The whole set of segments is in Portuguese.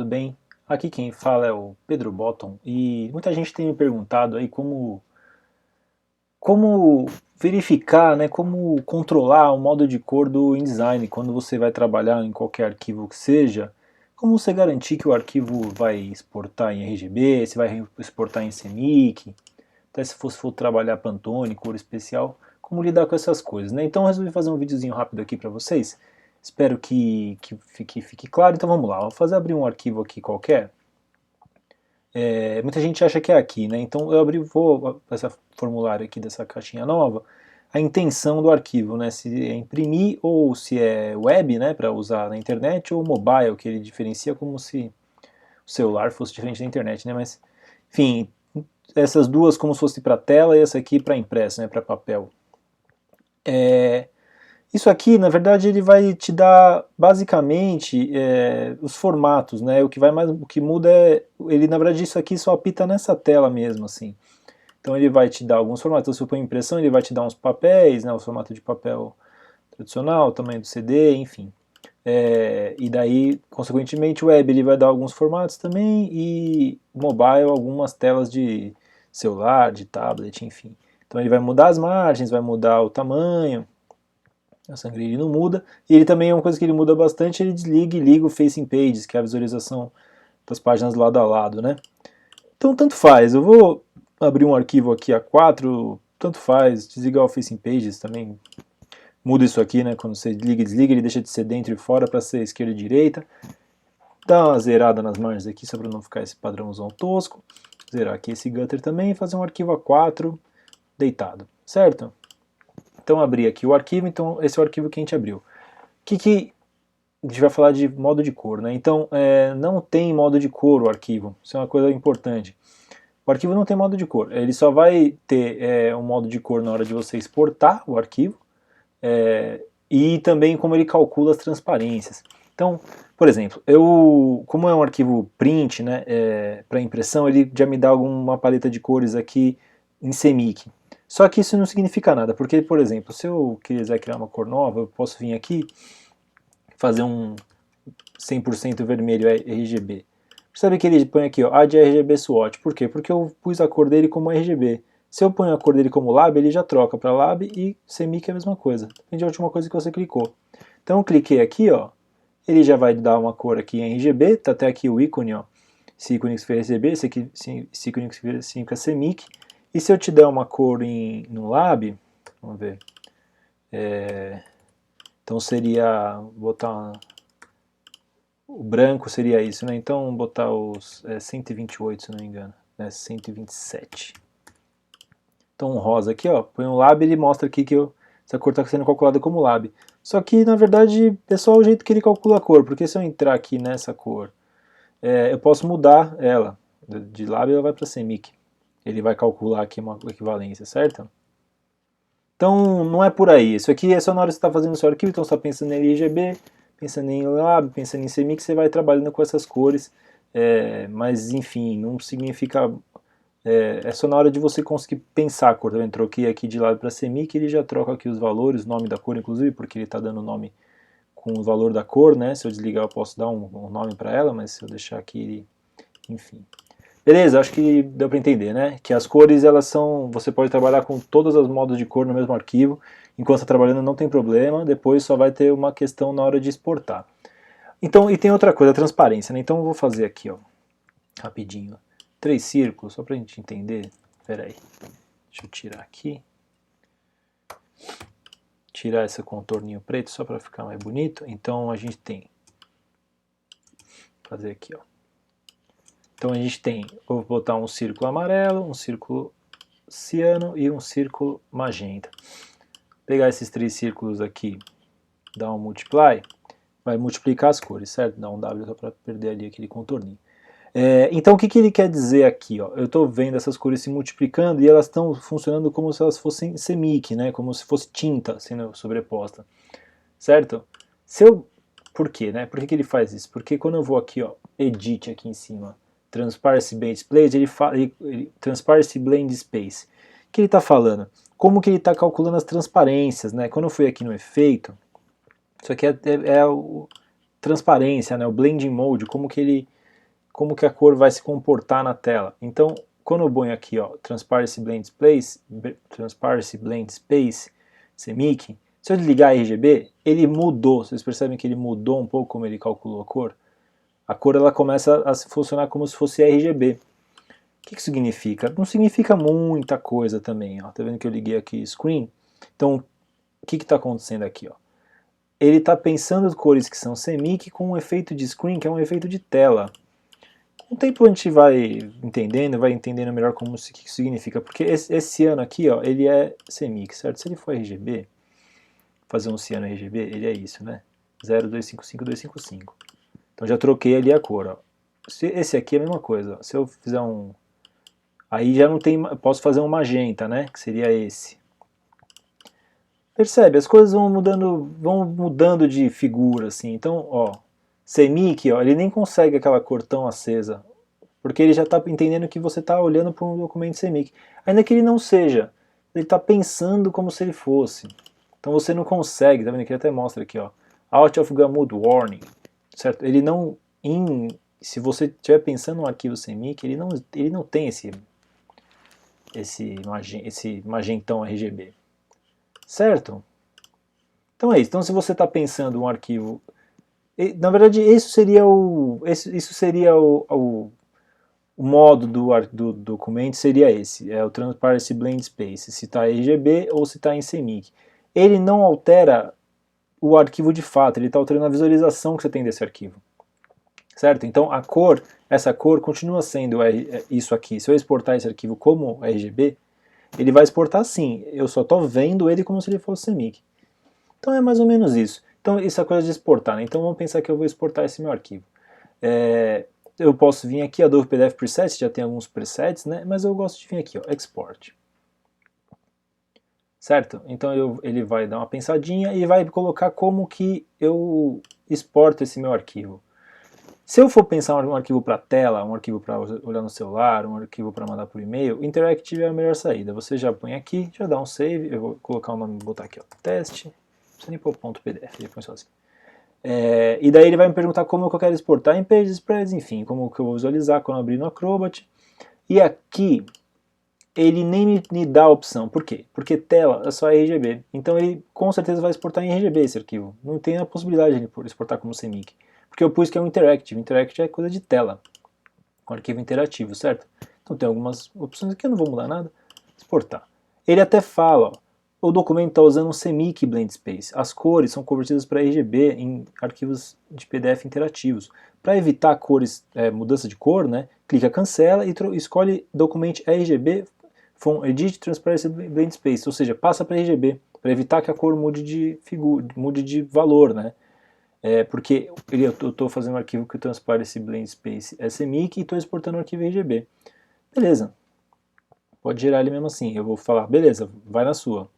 Tudo bem? Aqui quem fala é o Pedro Botton e muita gente tem me perguntado aí como verificar, né, como controlar o modo de cor do InDesign quando você vai trabalhar em qualquer arquivo que seja. Como você garantir que o arquivo vai exportar em RGB, se vai exportar em CMYK, até se for trabalhar Pantone, cor especial, como lidar com essas coisas, né? Então eu resolvi fazer um videozinho rápido aqui para vocês. Espero que fique claro. Então vamos lá, vou abrir um arquivo aqui qualquer. Muita gente acha que é aqui, né? Então eu vou essa formulário aqui dessa caixinha nova, a intenção do arquivo, né? Se é imprimir ou se é web, né? Para usar na internet, ou mobile, que ele diferencia como se o celular fosse diferente da internet, né? Mas, enfim, essas duas como se fosse para tela e essa aqui para impresso, né? Para papel. Isso aqui, na verdade, ele vai te dar basicamente os formatos, né? O que muda é, ele na verdade isso aqui só apita nessa tela mesmo, assim. Então ele vai te dar alguns formatos. Então, se eu for impressão, ele vai te dar uns papéis, né? O formato de papel tradicional, o tamanho do CD, enfim. E daí, consequentemente, o web ele vai dar alguns formatos também e mobile algumas telas de celular, de tablet, enfim. Então ele vai mudar as margens, vai mudar o tamanho. A sangria ele não muda. E ele também é uma coisa que ele muda bastante, ele desliga e liga o Facing Pages, que é a visualização das páginas lado a lado, né? Então tanto faz, eu vou abrir um arquivo aqui A4, tanto faz, desligar o Facing Pages também, muda isso aqui, né? Quando você liga e desliga, ele deixa de ser dentro e fora para ser esquerda e direita. Dá uma zerada nas margens aqui, só para não ficar esse padrãozão tosco. Zerar aqui esse gutter também e fazer um arquivo A4 deitado, certo? Então abri aqui o arquivo, então esse é o arquivo que a gente abriu. O que a gente vai falar de modo de cor, né? Então não tem modo de cor o arquivo, isso é uma coisa importante. O arquivo não tem modo de cor, ele só vai ter um modo de cor na hora de você exportar o arquivo e também como ele calcula as transparências. Então, por exemplo, como é um arquivo print, né, para impressão, ele já me dá alguma paleta de cores aqui em CMYK. Só que isso não significa nada, porque, por exemplo, se eu quiser criar uma cor nova, eu posso vir aqui fazer um 100% vermelho RGB. Percebe que ele põe aqui, ó, Add RGB Swatch. Por quê? Porque eu pus a cor dele como RGB. Se eu ponho a cor dele como Lab, ele já troca para Lab e CMYK é a mesma coisa. Depende da última coisa que você clicou. Então eu cliquei aqui, ó, ele já vai dar uma cor aqui em RGB, tá até aqui o ícone, ó, esse ícone que significa RGB, esse ícone que significa CMYK. E se eu te der uma cor no Lab, vamos ver, então seria, botar o branco seria isso, né? Então botar os 128, se não me engano, né? 127. Então um rosa aqui, ó, põe um lab e ele mostra aqui que essa cor está sendo calculada como lab. Só que na verdade é só o jeito que ele calcula a cor, porque se eu entrar aqui nessa cor, eu posso mudar ela. De lab ela vai para CMYK. Ele vai calcular aqui uma equivalência, certo? Então não é por aí. Isso aqui é só na hora que você está fazendo o seu arquivo, então você está pensando em RGB, pensando em Lab, pensando em CMYK, você vai trabalhando com essas cores. Mas enfim, não significa. É só na hora de você conseguir pensar a cor. Eu troquei aqui de lado para CMYK, ele já troca aqui os valores, o nome da cor inclusive, porque ele está dando o nome com o valor da cor, né? Se eu desligar eu posso dar um nome para ela, mas se eu deixar aqui, enfim. Beleza, acho que deu para entender, né? Que as cores, elas são, você pode trabalhar com todas as modos de cor no mesmo arquivo, enquanto está trabalhando não tem problema, depois só vai ter uma questão na hora de exportar. Então, e tem outra coisa, a transparência, né? Então eu vou fazer aqui, ó, rapidinho, 3 círculos, só para a gente entender. Espera aí, deixa eu tirar aqui. Tirar esse contorninho preto só para ficar mais bonito. Então a gente tem, fazer aqui, ó. Então a gente tem, vou botar um círculo amarelo, um círculo ciano e um círculo magenta. Pegar esses 3 círculos aqui, dar um multiply, vai multiplicar as cores, certo? Dá um W só para perder ali aquele contorninho. Então o que ele quer dizer aqui? Ó? Eu estou vendo essas cores se multiplicando e elas estão funcionando como se elas fossem CMYK, né? Como se fosse tinta sendo sobreposta, certo? Por quê? Né? Por que ele faz isso? Porque quando eu vou aqui, ó, Edit aqui em cima, Transparency Blend Space, Transparency Blend Space. O que ele está falando? Como que ele está calculando as transparências, né? Quando eu fui aqui no efeito, isso aqui é a transparência, né? O Blending Mode, como que ele como que a cor vai se comportar na tela. Então, quando eu ponho aqui, ó, Transparency Blend Space, CMYK, se eu desligar RGB, ele mudou. Vocês percebem que ele mudou um pouco como ele calculou a cor? A cor ela começa a funcionar como se fosse RGB. O que isso significa? Não significa muita coisa também. Ó. Tá vendo que eu liguei aqui Screen? Então, o que está acontecendo aqui? Ó? Ele está pensando cores que são CMYK com um efeito de Screen, que é um efeito de tela. Com o tempo a gente vai entendendo melhor como o que significa. Porque esse ano aqui, ó, ele é CMYK, certo? Se ele for RGB, fazer um ciano RGB, ele é isso, né? 0255255. Então já troquei ali a cor, ó. Esse aqui é a mesma coisa. Se eu fizer um... Aí já não tem... Posso fazer um magenta, né? Que seria esse. Percebe? As coisas vão mudando de figura, assim. Então, ó... CMYK, ó, ele nem consegue aquela cor tão acesa. Porque ele já está entendendo que você está olhando para um documento CMYK. Ainda que ele não seja. Ele está pensando como se ele fosse. Então você não consegue, tá vendo que ele até mostra aqui, ó. Out of Gamut Warning. Certo? Ele não... se você estiver pensando no arquivo CMYK, ele não tem esse magentão RGB. Certo? Então é isso. Então se você está pensando um arquivo... Na verdade, isso seria o modo do documento, seria esse. É o Transparency Blend Space. Se está RGB ou se está em CMYK. Ele não altera o arquivo de fato, ele está alterando a visualização que você tem desse arquivo. Certo? Então a cor, essa cor continua sendo isso aqui. Se eu exportar esse arquivo como RGB, ele vai exportar sim. Eu só estou vendo ele como se ele fosse CMYK. Então é mais ou menos isso. Então isso é coisa de exportar, né? Então vamos pensar que eu vou exportar esse meu arquivo. Eu posso vir aqui, Adobe PDF Presets, já tem alguns presets, né? Mas eu gosto de vir aqui, ó, Export. Certo? Então ele vai dar uma pensadinha e vai colocar como que eu exporto esse meu arquivo. Se eu for pensar um arquivo para tela, um arquivo para olhar no celular, um arquivo para mandar por e-mail, Interactive é a melhor saída. Você já põe aqui, já dá um save, eu vou colocar o nome, vou botar aqui, ó, teste, não precisa nem pôr ponto .pdf, ele põe só assim. E daí ele vai me perguntar como que eu quero exportar em Pages, Spreads, enfim, como que eu vou visualizar quando eu abrir no Acrobat. E aqui ele nem me dá a opção. Por quê? Porque tela é só RGB. Então ele com certeza vai exportar em RGB esse arquivo. Não tem a possibilidade de exportar como CMYK. Porque eu pus que é um Interactive. Interactive é coisa de tela. Um arquivo interativo, certo? Então tem algumas opções aqui, eu não vou mudar nada. Exportar. Ele até fala, ó, o documento está usando um CMYK Blend Space. As cores são convertidas para RGB em arquivos de PDF interativos. Para evitar cores, mudança de cor, né, clica cancela e escolhe documento RGB from Edit Transparency Blend Space, ou seja, passa para RGB, para evitar que a cor mude de valor, né? Porque eu estou fazendo um arquivo que o Transparency Blend Space é CMYK e estou exportando um arquivo RGB. Beleza. Pode gerar ele mesmo assim. Eu vou falar, beleza, vai na sua.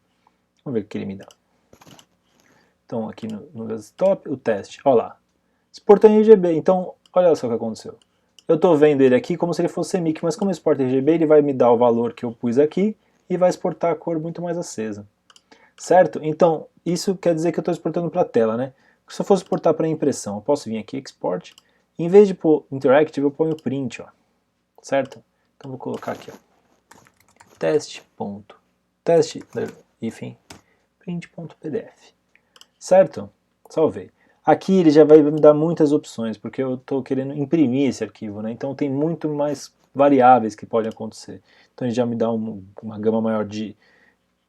Vamos ver o que ele me dá. Então aqui no desktop, o teste, olha lá. Exportou em RGB, então olha só o que aconteceu. Eu estou vendo ele aqui como se ele fosse CMYK, mas como eu exporto RGB, ele vai me dar o valor que eu pus aqui e vai exportar a cor muito mais acesa. Certo? Então, isso quer dizer que eu estou exportando para a tela, né? Se eu fosse exportar para impressão, eu posso vir aqui, Export, e em vez de pôr Interactive, eu ponho Print, ó. Certo? Então vou colocar aqui, ó. Teste, enfim, print.pdf. Certo? Salvei. Aqui ele já vai me dar muitas opções, porque eu estou querendo imprimir esse arquivo, né? Então tem muito mais variáveis que podem acontecer. Então ele já me dá uma gama maior de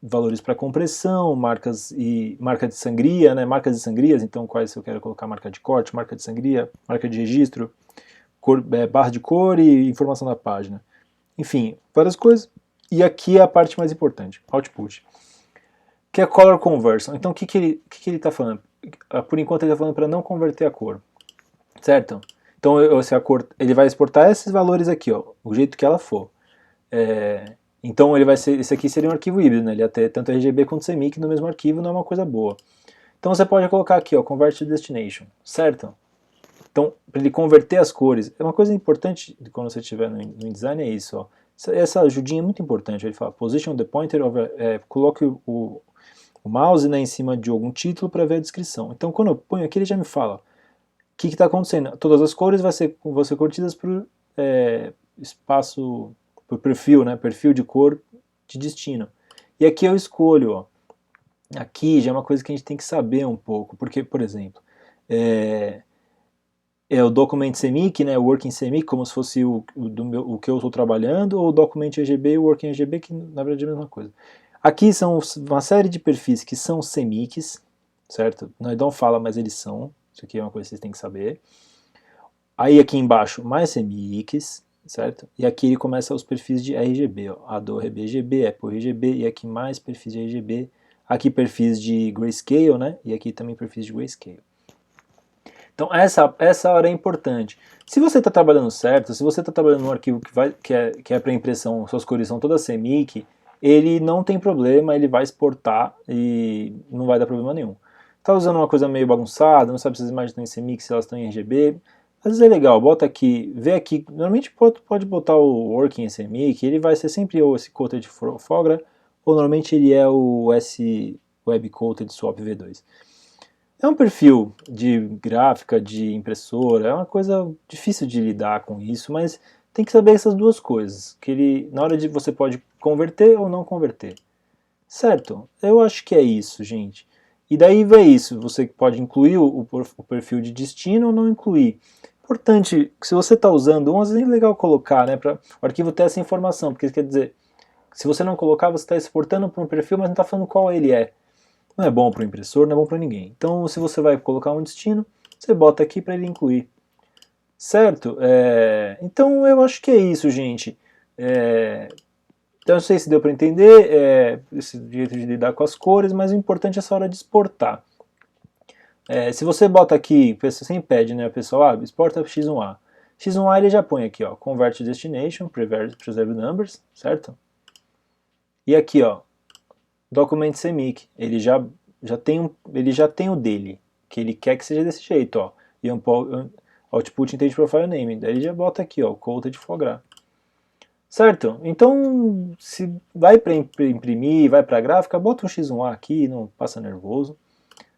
valores para compressão, marca de sangria, né? Marcas de sangrias, então quais eu quero colocar marca de corte, marca de sangria, marca de registro, barra de cor e informação da página. Enfim, várias coisas. E aqui é a parte mais importante, Output, que é Color Conversion. Então o que ele está falando? Por enquanto ele está falando para não converter a cor, certo? Então se a cor, ele vai exportar esses valores aqui, ó, o jeito que ela for. Então ele vai ser, esse aqui seria um arquivo híbrido, né? Ele ia ter tanto RGB quanto CMYK no mesmo arquivo, não é uma coisa boa. Então você pode colocar aqui, ó, Convert to Destination, certo? Então, para ele converter as cores, é uma coisa importante quando você estiver no InDesign, é isso, ó. Essa ajudinha é muito importante. Ele fala, position the pointer coloque o mouse, né, em cima de algum título para ver a descrição. Então quando eu ponho aqui ele já me fala, que está acontecendo? Todas as cores vão ser curtidas por espaço, por perfil, né? Perfil de cor de destino. E aqui eu escolho, ó. Aqui já é uma coisa que a gente tem que saber um pouco, porque, por exemplo, o Document CMYK, né, o Working CMYK, como se fosse o que eu estou trabalhando, ou o Document RGB e o Working RGB, que na verdade é a mesma coisa. Aqui são uma série de perfis que são CMYKs, certo? Não fala, mas eles são. Isso aqui é uma coisa que vocês têm que saber. Aí aqui embaixo, mais CMYKs, certo? E aqui ele começa os perfis de RGB, ó. Adobe RGB, Apple RGB, e aqui mais perfis de RGB. Aqui perfis de Grayscale, né? E aqui também perfis de Grayscale. Então essa hora é importante. Se você está trabalhando certo, se você está trabalhando num arquivo que é para impressão, suas cores são todas CMYK, ele não tem problema, ele vai exportar e não vai dar problema nenhum. Está usando uma coisa meio bagunçada, não sabe se as imagens estão em CMYK, se elas estão em RGB, às vezes é legal, bota aqui, vê aqui, normalmente pode botar o Working em CMYK, ele vai ser sempre ou esse Coated Fogra, ou normalmente ele é o S Web Coated Swap V2. É um perfil de gráfica, de impressora, é uma coisa difícil de lidar com isso, mas tem que saber essas duas coisas, que ele, na hora de você pode converter ou não converter. Certo? Eu acho que é isso, gente. E daí vê isso, você pode incluir o perfil de destino ou não incluir. Importante, se você está usando um, às vezes é legal colocar, né, para o arquivo ter essa informação, porque isso quer dizer, se você não colocar, você está exportando para um perfil, mas não está falando qual ele é. Não é bom para o impressor, não é bom para ninguém. Então, se você vai colocar um destino, você bota aqui para ele incluir. Certo? Então, eu acho que é isso, gente. Então, não sei se deu para entender esse jeito de lidar com as cores, mas o importante é essa hora de exportar. Se você bota aqui, você impede, né, pessoal, exporta X1A. X1A ele já põe aqui, ó, Convert to Destination, Preserve Numbers, certo? E aqui, ó, Document CMYK, ele já tem o dele, que ele quer que seja desse jeito, ó. E Output Intent Profile Name, daí ele já bota aqui, ó, o Coated Fogra. Certo? Então, se vai para imprimir, vai para gráfica, bota um X1A aqui, não passa nervoso.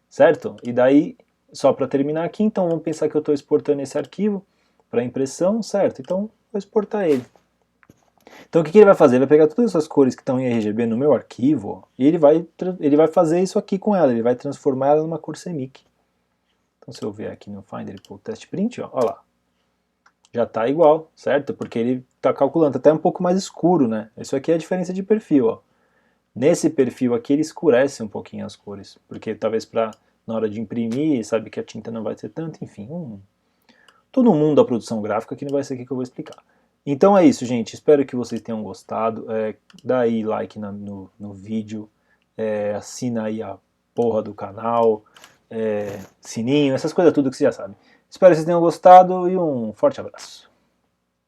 Certo? E daí, só para terminar aqui, então vamos pensar que eu estou exportando esse arquivo para impressão, certo? Então, vou exportar ele. Então o que ele vai fazer? Ele vai pegar todas essas cores que estão em RGB no meu arquivo, ó, e ele vai fazer isso aqui com ela, ele vai transformar ela numa cor CMYK. Então se eu ver aqui no Finder e pôr o test print, ó lá, já está igual, certo? Porque ele está calculando até um pouco mais escuro, né? Isso aqui é a diferença de perfil, ó. Nesse perfil aqui ele escurece um pouquinho as cores, porque talvez na hora de imprimir, sabe que a tinta não vai ser tanto, enfim, todo mundo da produção gráfica que não vai ser aqui que eu vou explicar. Então é isso, gente. Espero que vocês tenham gostado. Dá aí like no vídeo. Assina aí a porra do canal. Sininho, essas coisas tudo que você já sabe. Espero que vocês tenham gostado e um forte abraço.